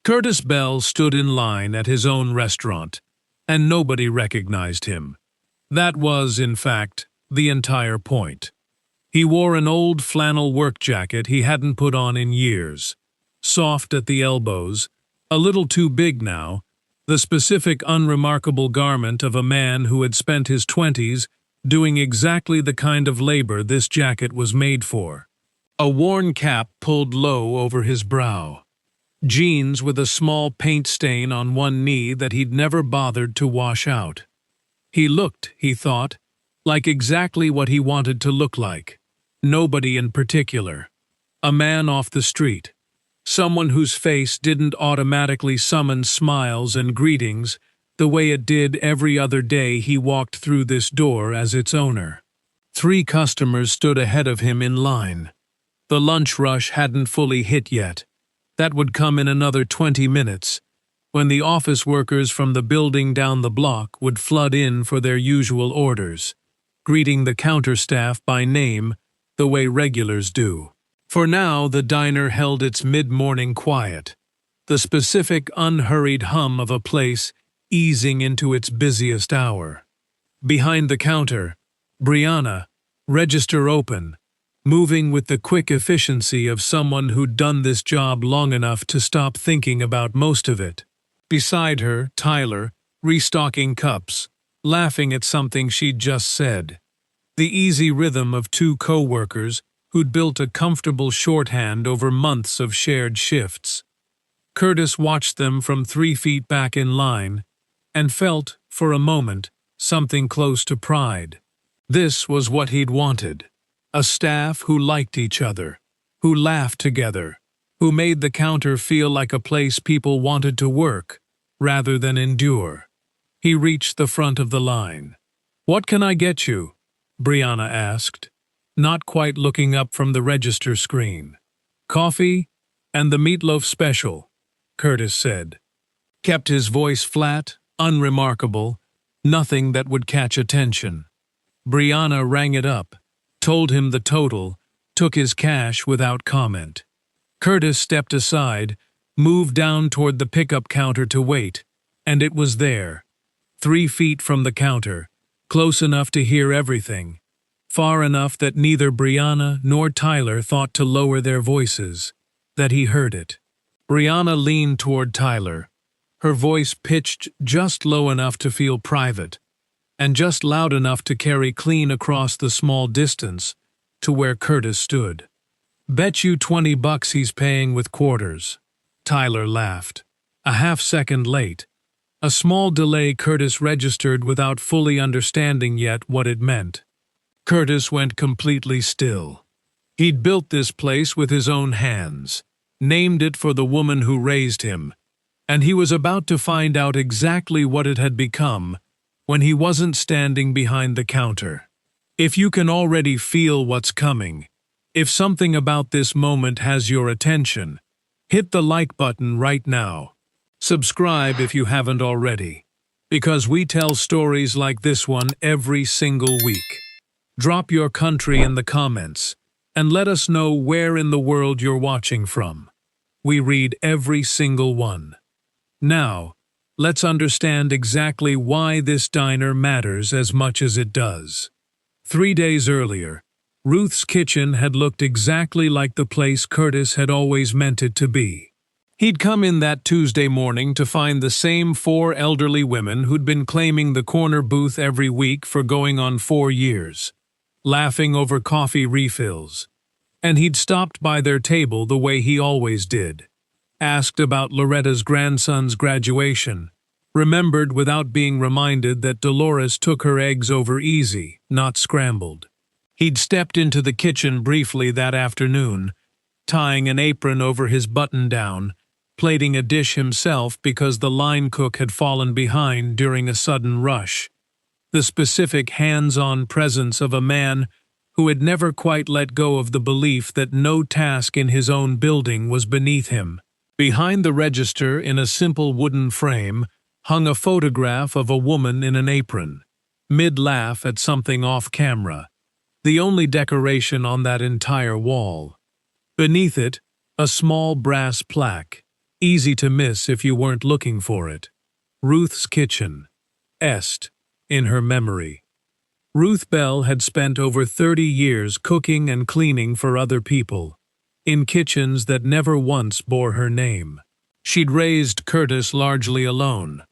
Curtis Bell stood in line at his own restaurant, and nobody recognized him. That was, in fact, the entire point. He wore an old flannel work jacket he hadn't put on in years, soft at the elbows, a little too big now, the specific unremarkable garment of a man who had spent his 20s doing exactly the kind of labor this jacket was made for. A worn cap pulled low over his brow. Jeans with a small paint stain on one knee that he'd never bothered to wash out. He looked, he thought, like exactly what he wanted to look like. Nobody in particular. A man off the street. Someone whose face didn't automatically summon smiles and greetings the way it did every other day he walked through this door as its owner. 3 customers stood ahead of him in line. The lunch rush hadn't fully hit yet. That would come in another 20 minutes, when the office workers from the building down the block would flood in for their usual orders, greeting the counter staff by name the way regulars do. For now, the diner held its mid-morning quiet, the specific unhurried hum of a place easing into its busiest hour. Behind the counter, Brianna, register open, moving with the quick efficiency of someone who'd done this job long enough to stop thinking about most of it. Beside her, Tyler, restocking cups, laughing at something she'd just said. The easy rhythm of 2 co-workers who'd built a comfortable shorthand over months of shared shifts. Curtis watched them from 3 feet back in line and felt, for a moment, something close to pride. This was what he'd wanted. A staff who liked each other, who laughed together, who made the counter feel like a place people wanted to work, rather than endure. He reached the front of the line. "What can I get you?" Brianna asked, not quite looking up from the register screen. "Coffee and the meatloaf special," Curtis said. Kept his voice flat, unremarkable, nothing that would catch attention. Brianna rang it up, told him the total, took his cash without comment. Curtis stepped aside, moved down toward the pickup counter to wait, and it was there. 3 feet from the counter, close enough to hear everything, far enough that neither Brianna nor Tyler thought to lower their voices, that he heard it. Brianna leaned toward Tyler, her voice pitched just low enough to feel private, and just loud enough to carry clean across the small distance to where Curtis stood. "Bet you $20 he's paying with quarters." Tyler laughed. A half-second late. A small delay Curtis registered without fully understanding yet what it meant. Curtis went completely still. He'd built this place with his own hands, named it for the woman who raised him, and he was about to find out exactly what it had become when he wasn't standing behind the counter. If you can already feel what's coming, if something about this moment has your attention, hit the like button right now. Subscribe if you haven't already, because we tell stories like this one every single week. Drop your country in the comments, and let us know where in the world you're watching from. We read every single one. Now, let's understand exactly why this diner matters as much as it does. 3 days earlier, Ruth's kitchen had looked exactly like the place Curtis had always meant it to be. He'd come in that Tuesday morning to find the same 4 elderly women who'd been claiming the corner booth every week for going on 4 years, laughing over coffee refills. And he'd stopped by their table the way he always did, asked about Loretta's grandson's graduation, remembered without being reminded that Dolores took her eggs over easy, not scrambled. He'd stepped into the kitchen briefly that afternoon, tying an apron over his button-down, plating a dish himself because the line cook had fallen behind during a sudden rush. The specific hands-on presence of a man who had never quite let go of the belief that no task in his own building was beneath him. Behind the register, in a simple wooden frame, hung a photograph of a woman in an apron, mid-laugh at something off-camera, the only decoration on that entire wall. Beneath it, a small brass plaque, Easy to miss if you weren't looking for it. Ruth's Kitchen. Est. In her memory. Ruth Bell had spent over 30 years cooking and cleaning for other people, in kitchens that never once bore her name. She'd raised Curtis largely alone,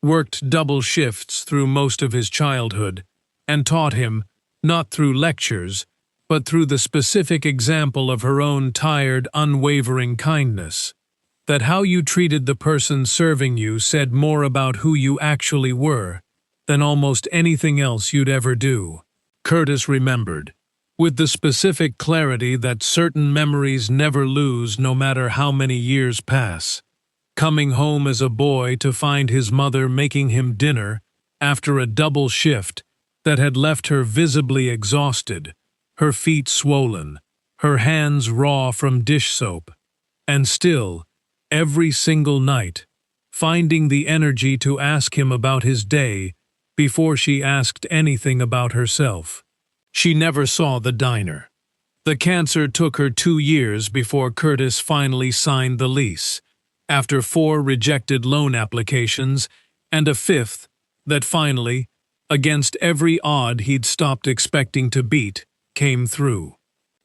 worked double shifts through most of his childhood, and taught him, not through lectures, but through the specific example of her own tired, unwavering kindness, that how you treated the person serving you said more about who you actually were than almost anything else you'd ever do. Curtis remembered, with the specific clarity that certain memories never lose no matter how many years pass, coming home as a boy to find his mother making him dinner after a double shift that had left her visibly exhausted, her feet swollen, her hands raw from dish soap, and still, every single night, finding the energy to ask him about his day before she asked anything about herself. She never saw the diner. The cancer took her 2 years before Curtis finally signed the lease, after 4 rejected loan applications and a 5th that finally, against every odd he'd stopped expecting to beat, came through.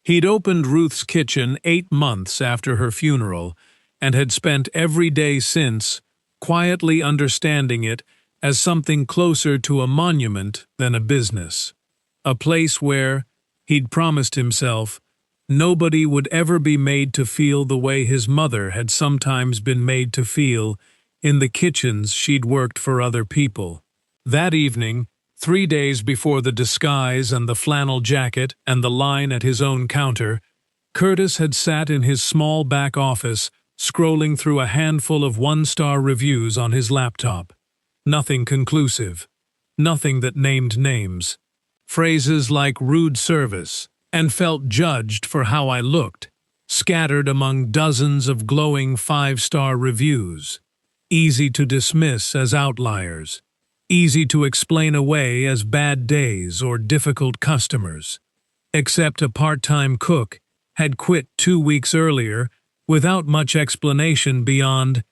He'd opened Ruth's Kitchen 8 months after her funeral and had spent every day since quietly understanding it as something closer to a monument than a business. A place where, he'd promised himself, nobody would ever be made to feel the way his mother had sometimes been made to feel in the kitchens she'd worked for other people. That evening, 3 days before the disguise and the flannel jacket and the line at his own counter, Curtis had sat in his small back office scrolling through a handful of 1-star reviews on his laptop. Nothing conclusive. Nothing that named names. Phrases like rude service and felt judged for how I looked, scattered among dozens of glowing 5-star reviews. Easy to dismiss as outliers. Easy to explain away as bad days or difficult customers. Except a part-time cook had quit 2 weeks earlier without much explanation beyond,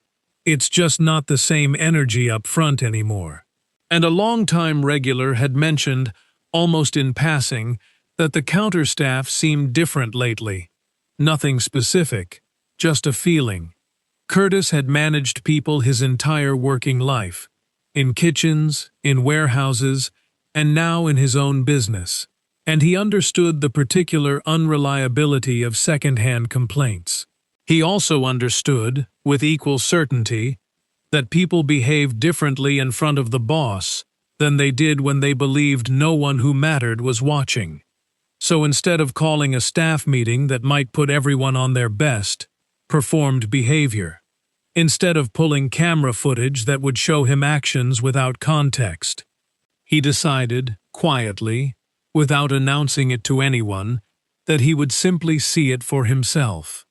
"It's just not the same energy up front anymore." And a long-time regular had mentioned, almost in passing, that the counter staff seemed different lately. Nothing specific, just a feeling. Curtis had managed people his entire working life, in kitchens, in warehouses, and now in his own business, and he understood the particular unreliability of second-hand complaints. He also understood, with equal certainty, that people behaved differently in front of the boss than they did when they believed no one who mattered was watching. So instead of calling a staff meeting that might put everyone on their best, performed behavior. Instead of pulling camera footage that would show him actions without context, he decided, quietly, without announcing it to anyone, that he would simply see it for himself.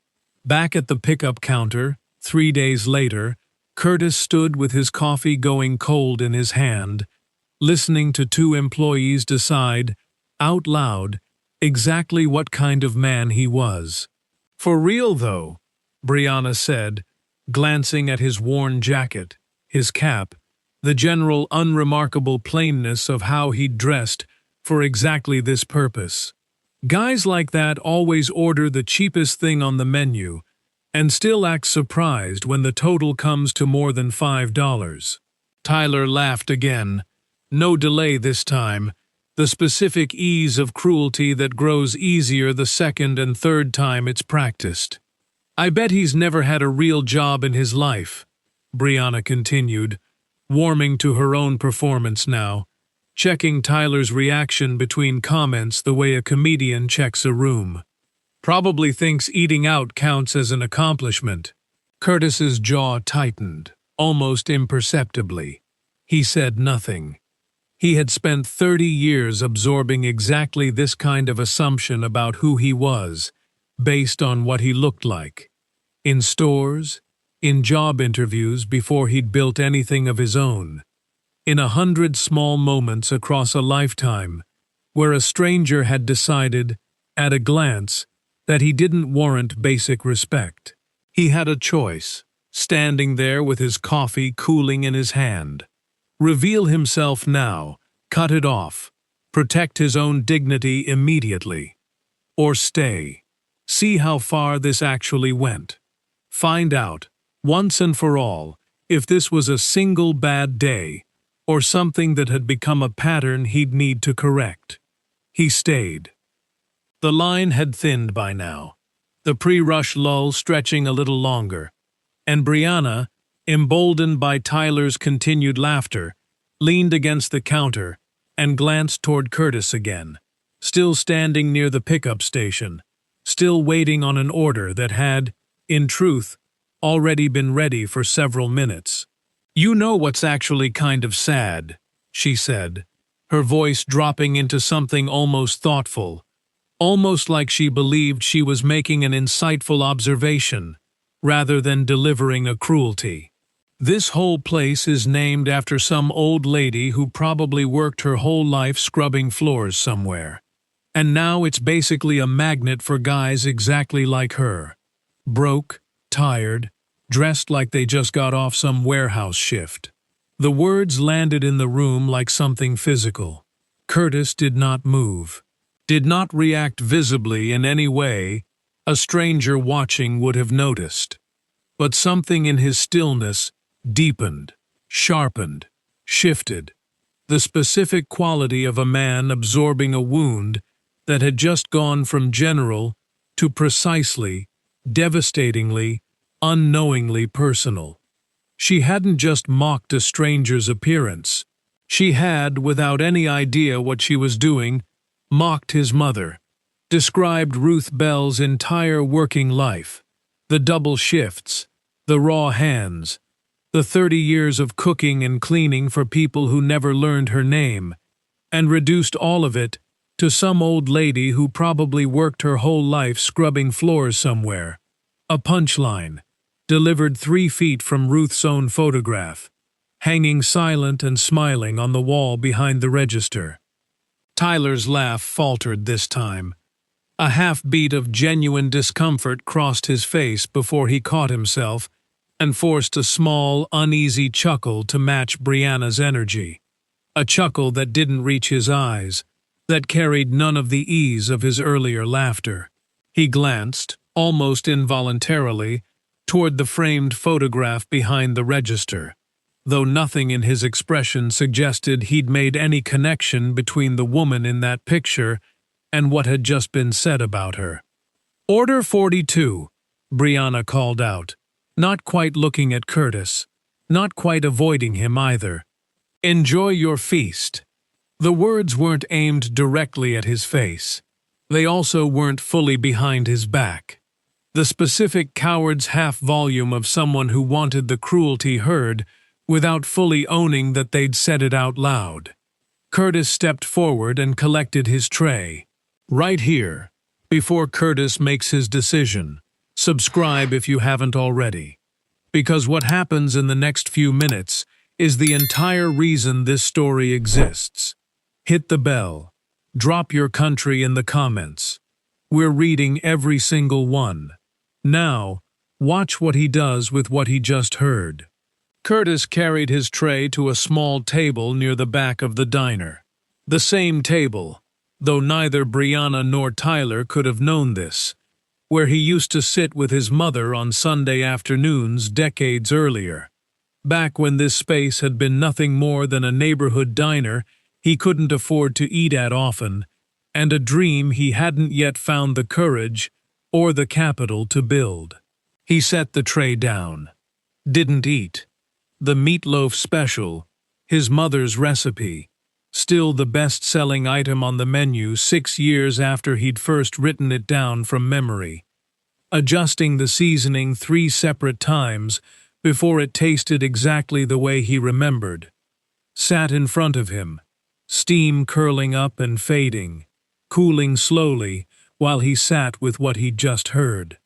Back at the pickup counter, 3 days later, Curtis stood with his coffee going cold in his hand, listening to 2 employees decide, out loud, exactly what kind of man he was. "For real, though," Brianna said, glancing at his worn jacket, his cap, the general unremarkable plainness of how he'd dressed for exactly this purpose. "Guys like that always order the cheapest thing on the menu and still act surprised when the total comes to more than $5. Tyler laughed again. No delay this time, the specific ease of cruelty that grows easier the second and third time it's practiced. "I bet he's never had a real job in his life," Brianna continued, warming to her own performance now, checking Tyler's reaction between comments the way a comedian checks a room. "Probably thinks eating out counts as an accomplishment." Curtis's jaw tightened, almost imperceptibly. He said nothing. He had spent 30 years absorbing exactly this kind of assumption about who he was, based on what he looked like. In stores, in job interviews before he'd built anything of his own. In 100 small moments across a lifetime, where a stranger had decided, at a glance, that he didn't warrant basic respect. He had a choice. standing there with his coffee cooling in his hand. Reveal himself now, cut it off, protect his own dignity immediately. Or stay. See how far this actually went. Find out, once and for all, if this was a single bad day, or something that had become a pattern he'd need to correct. He stayed. The line had thinned by now, the pre-rush lull stretching a little longer, and Brianna, emboldened by Tyler's continued laughter, leaned against the counter and glanced toward Curtis again, still standing near the pickup station, still waiting on an order that had, in truth, already been ready for several minutes. "You know what's actually kind of sad," she said, her voice dropping into something almost thoughtful, almost like she believed she was making an insightful observation, rather than delivering a cruelty. "This whole place is named after some old lady who probably worked her whole life scrubbing floors somewhere. And now it's basically a magnet for guys exactly like her. Broke, tired, dressed like they just got off some warehouse shift." The words landed in the room like something physical. Curtis did not move, did not react visibly in any way a stranger watching would have noticed. But something in his stillness deepened, sharpened, shifted, the specific quality of a man absorbing a wound that had just gone from general to precisely, devastatingly, unknowingly personal. She hadn't just mocked a stranger's appearance. She had, without any idea what she was doing, mocked his mother, described Ruth Bell's entire working life, the double shifts, the raw hands, the 30 years of cooking and cleaning for people who never learned her name, and reduced all of it to some old lady who probably worked her whole life scrubbing floors somewhere. A punchline, delivered 3 feet from Ruth's own photograph, hanging silent and smiling on the wall behind the register. Tyler's laugh faltered this time. A half-beat of genuine discomfort crossed his face before he caught himself and forced a small, uneasy chuckle to match Brianna's energy. A chuckle that didn't reach his eyes, that carried none of the ease of his earlier laughter. He glanced, almost involuntarily, toward the framed photograph behind the register, though nothing in his expression suggested he'd made any connection between the woman in that picture and what had just been said about her. "Order 42, Brianna called out, not quite looking at Curtis, not quite avoiding him either. "Enjoy your feast." The words weren't aimed directly at his face. They also weren't fully behind his back. The specific coward's half-volume of someone who wanted the cruelty heard without fully owning that they'd said it out loud. Curtis stepped forward and collected his tray. "Right here, before Curtis makes his decision, subscribe if you haven't already. Because what happens in the next few minutes is the entire reason this story exists. Hit the bell. Drop your country in the comments. We're reading every single one. Now, watch what he does with what he just heard." Curtis carried his tray to a small table near the back of the diner. The same table, though neither Brianna nor Tyler could have known this, where he used to sit with his mother on Sunday afternoons decades earlier. Back when this space had been nothing more than a neighborhood diner he couldn't afford to eat at often, and a dream he hadn't yet found the courage or the capital to build. He set the tray down. Didn't eat. The meatloaf special, his mother's recipe, still the best-selling item on the menu 6 years after he'd first written it down from memory. Adjusting the seasoning 3 separate times before it tasted exactly the way he remembered. Sat in front of him, steam curling up and fading, cooling slowly while he sat with what he'd just heard.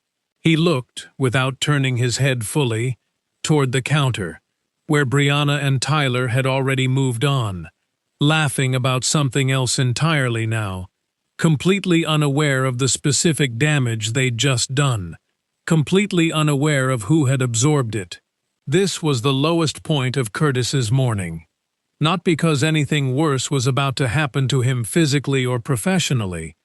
He looked, without turning his head fully, toward the counter, where Brianna and Tyler had already moved on, laughing about something else entirely now, completely unaware of the specific damage they'd just done, completely unaware of who had absorbed it. This was the lowest point of Curtis's morning. Not because anything worse was about to happen to him physically or professionally,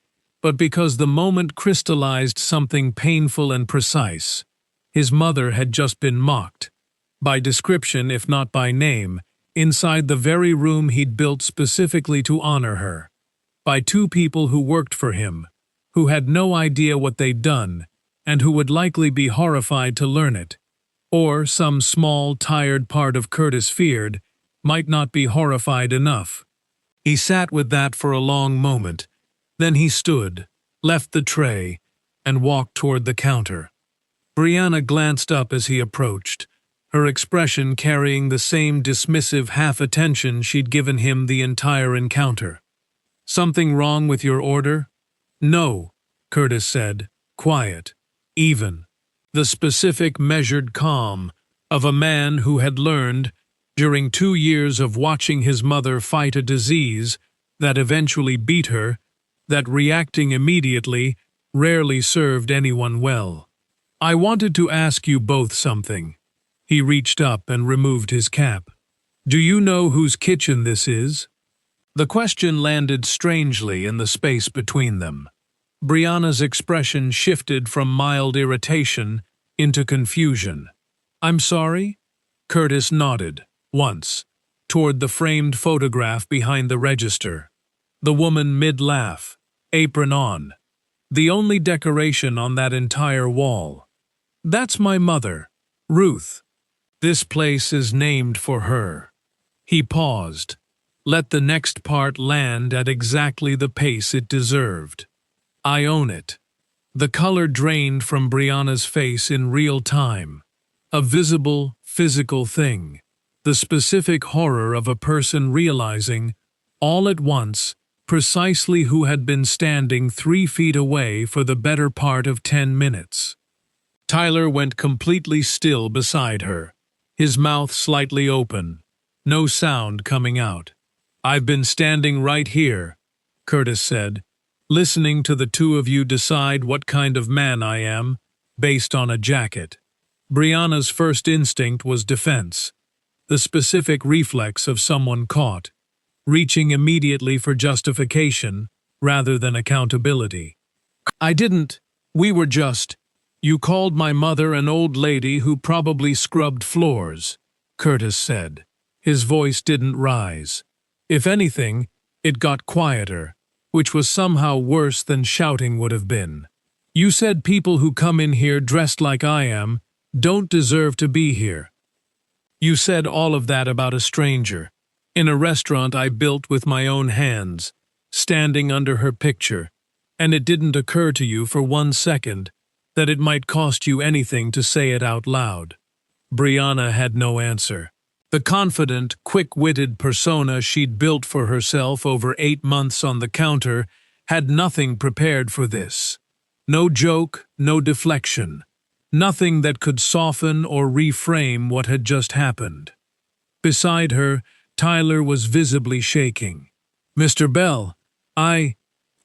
but because the moment crystallized something painful and precise. His mother had just been mocked, by description if not by name, inside the very room he'd built specifically to honor her, by two people who worked for him, who had no idea what they'd done, and who would likely be horrified to learn it. Or some small, tired part of Curtis feared might not be horrified enough. He sat with that for a long moment. Then he stood, left the tray, and walked toward the counter. Brianna glanced up as he approached, her expression carrying the same dismissive half-attention she'd given him the entire encounter. "Something wrong with your order?" "No," Curtis said, quiet, even. The specific measured calm of a man who had learned, during 2 years of watching his mother fight a disease that eventually beat her, that reacting immediately rarely served anyone well. "I wanted to ask you both something." He reached up and removed his cap. "Do you know whose kitchen this is?" The question landed strangely in the space between them. Brianna's expression shifted from mild irritation into confusion. "I'm sorry?" Curtis nodded, once, toward the framed photograph behind the register. The woman mid-laugh, apron on. The only decoration on that entire wall. "That's my mother, Ruth. This place is named for her." He paused, let the next part land at exactly the pace it deserved. "I own it." The color drained from Brianna's face in real time. A visible, physical thing. The specific horror of a person realizing, all at once, precisely who had been standing 3 feet away for the better part of 10 minutes. Tyler went completely still beside her, his mouth slightly open, no sound coming out. "I've been standing right here," Curtis said, "listening to the two of you decide what kind of man I am, based on a jacket." Brianna's first instinct was defense, the specific reflex of someone caught, reaching immediately for justification rather than accountability. "I didn't. We were just. You called my mother an old lady who probably scrubbed floors," Curtis said. His voice didn't rise. If anything, it got quieter, which was somehow worse than shouting would have been. "You said people who come in here dressed like I am don't deserve to be here. You said all of that about a stranger, in a restaurant I built with my own hands, standing under her picture, and it didn't occur to you for 1 second that it might cost you anything to say it out loud." Brianna had no answer. The confident, quick-witted persona she'd built for herself over 8 months on the counter had nothing prepared for this. No joke, no deflection. Nothing that could soften or reframe what had just happened. Beside her, Tyler was visibly shaking. "Mr. Bell,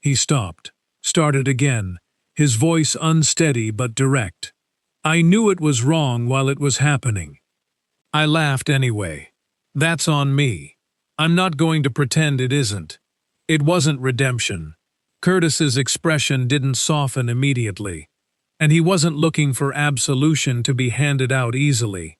He stopped, started again, his voice unsteady but direct. "I knew it was wrong while it was happening. I laughed anyway. That's on me. I'm not going to pretend it isn't. It wasn't redemption." Curtis's expression didn't soften immediately, and he wasn't looking for absolution to be handed out easily.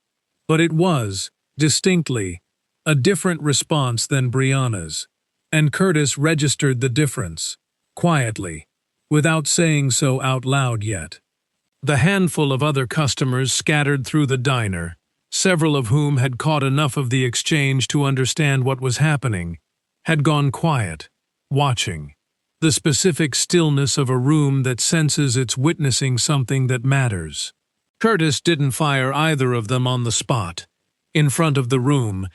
But it was, distinctly, a different response than Brianna's, and Curtis registered the difference, quietly, without saying so out loud yet. The handful of other customers scattered through the diner, several of whom had caught enough of the exchange to understand what was happening, had gone quiet, watching. The specific stillness of a room that senses it's witnessing something that matters. Curtis didn't fire either of them on the spot, in front of the room,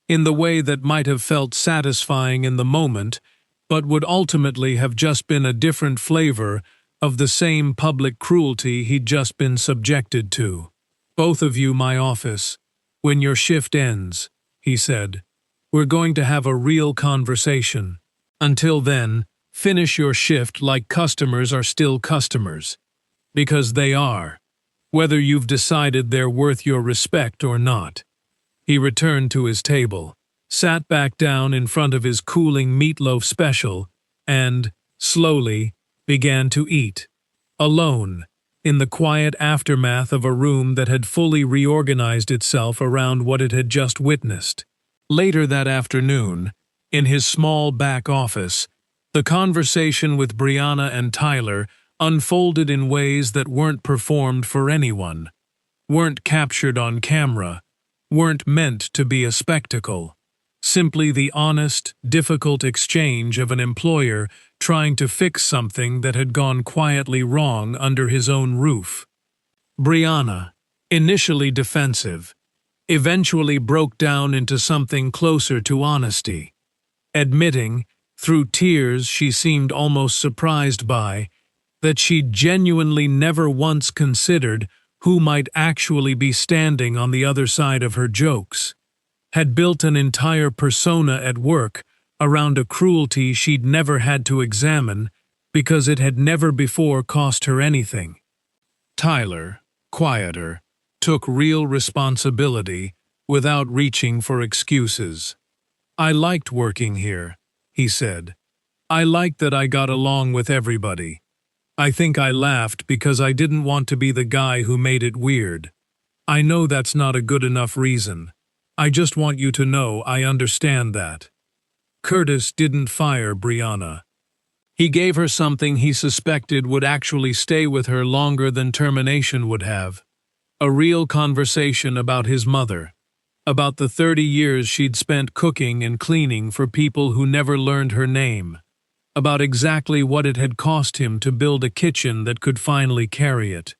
in the way that might have felt satisfying in the moment, but would ultimately have just been a different flavor of the same public cruelty he'd just been subjected to. "Both of you, my office. When your shift ends," he said. "We're going to have a real conversation. Until then, finish your shift like customers are still customers. Because they are." whether you've decided they're worth your respect or not. He returned to his table, sat back down in front of his cooling meatloaf special, and, slowly, began to eat. Alone, in the quiet aftermath of a room that had fully reorganized itself around what it had just witnessed. Later that afternoon, in his small back office, the conversation with Brianna and Tyler unfolded in ways that weren't performed for anyone, weren't captured on camera, weren't meant to be a spectacle. Simply the honest, difficult exchange of an employer trying to fix something that had gone quietly wrong under his own roof. Brianna, initially defensive, eventually broke down into something closer to honesty, admitting, through tears she seemed almost surprised by, that she'd genuinely never once considered who might actually be standing on the other side of her jokes, had built an entire persona at work around a cruelty she'd never had to examine because it had never before cost her anything. Tyler, quieter, took real responsibility without reaching for excuses. "I liked working here," he said. "I liked that I got along with everybody. I think I laughed because I didn't want to be the guy who made it weird. I know that's not a good enough reason. I just want you to know I understand that." Curtis didn't fire Brianna. He gave her something he suspected would actually stay with her longer than termination would have. A real conversation about his mother, about the 30 years she'd spent cooking and cleaning for people who never learned her name, about exactly what it had cost him to build a kitchen that could finally carry it.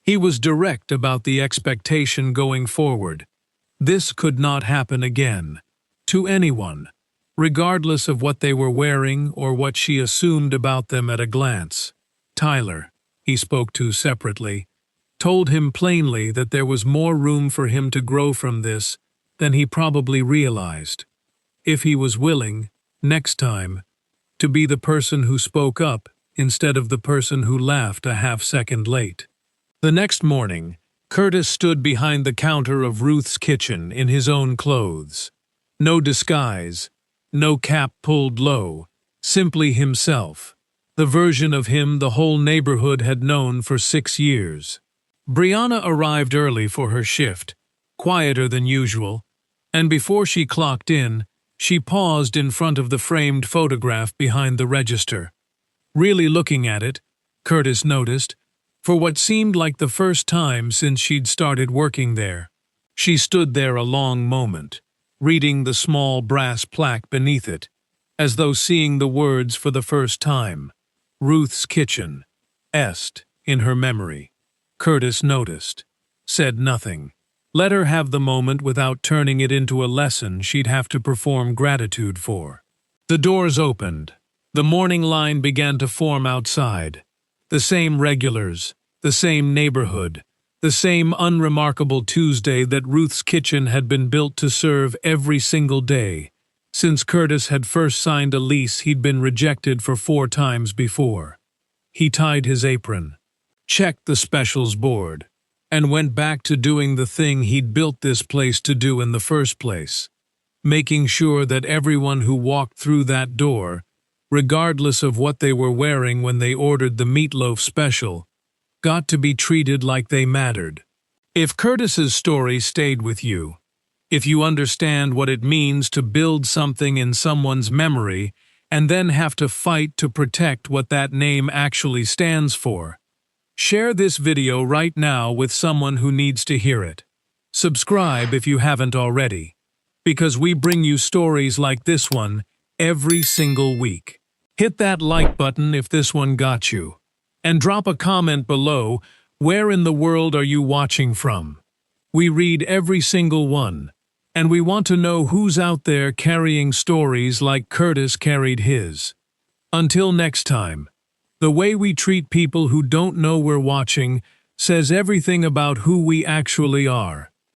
He was direct about the expectation going forward. This could not happen again, to anyone, regardless of what they were wearing or what she assumed about them at a glance. Tyler, he spoke to separately, told him plainly that there was more room for him to grow from this than he probably realized. If he was willing, next time, to be the person who spoke up instead of the person who laughed a half-second late. The next morning, Curtis stood behind the counter of Ruth's kitchen in his own clothes. No disguise, no cap pulled low, simply himself, the version of him the whole neighborhood had known for 6 years. Brianna arrived early for her shift, quieter than usual, and before she clocked in, she paused in front of the framed photograph behind the register. Really looking at it, Curtis noticed, for what seemed like the first time since she'd started working there. She stood there a long moment, reading the small brass plaque beneath it, as though seeing the words for the first time. Ruth's Kitchen, Est, in her memory. Curtis noticed, said nothing. Let her have the moment without turning it into a lesson she'd have to perform gratitude for. The doors opened. The morning line began to form outside. The same regulars, the same neighborhood, the same unremarkable Tuesday that Ruth's Kitchen had been built to serve every single day, since Curtis had first signed a lease he'd been rejected for 4 times before. He tied his apron, checked the specials board, and went back to doing the thing he'd built this place to do in the first place, making sure that everyone who walked through that door, regardless of what they were wearing when they ordered the meatloaf special, got to be treated like they mattered. If Curtis's story stayed with you, if you understand what it means to build something in someone's memory and then have to fight to protect what that name actually stands for, share this video right now with someone who needs to hear it. Subscribe if you haven't already, because we bring you stories like this one every single week. Hit that like button if this one got you, and drop a comment below. Where in the world are you watching from? We read every single one, and we want to know who's out there carrying stories like Curtis carried his. Until next time, the way we treat people who don't know we're watching says everything about who we actually are.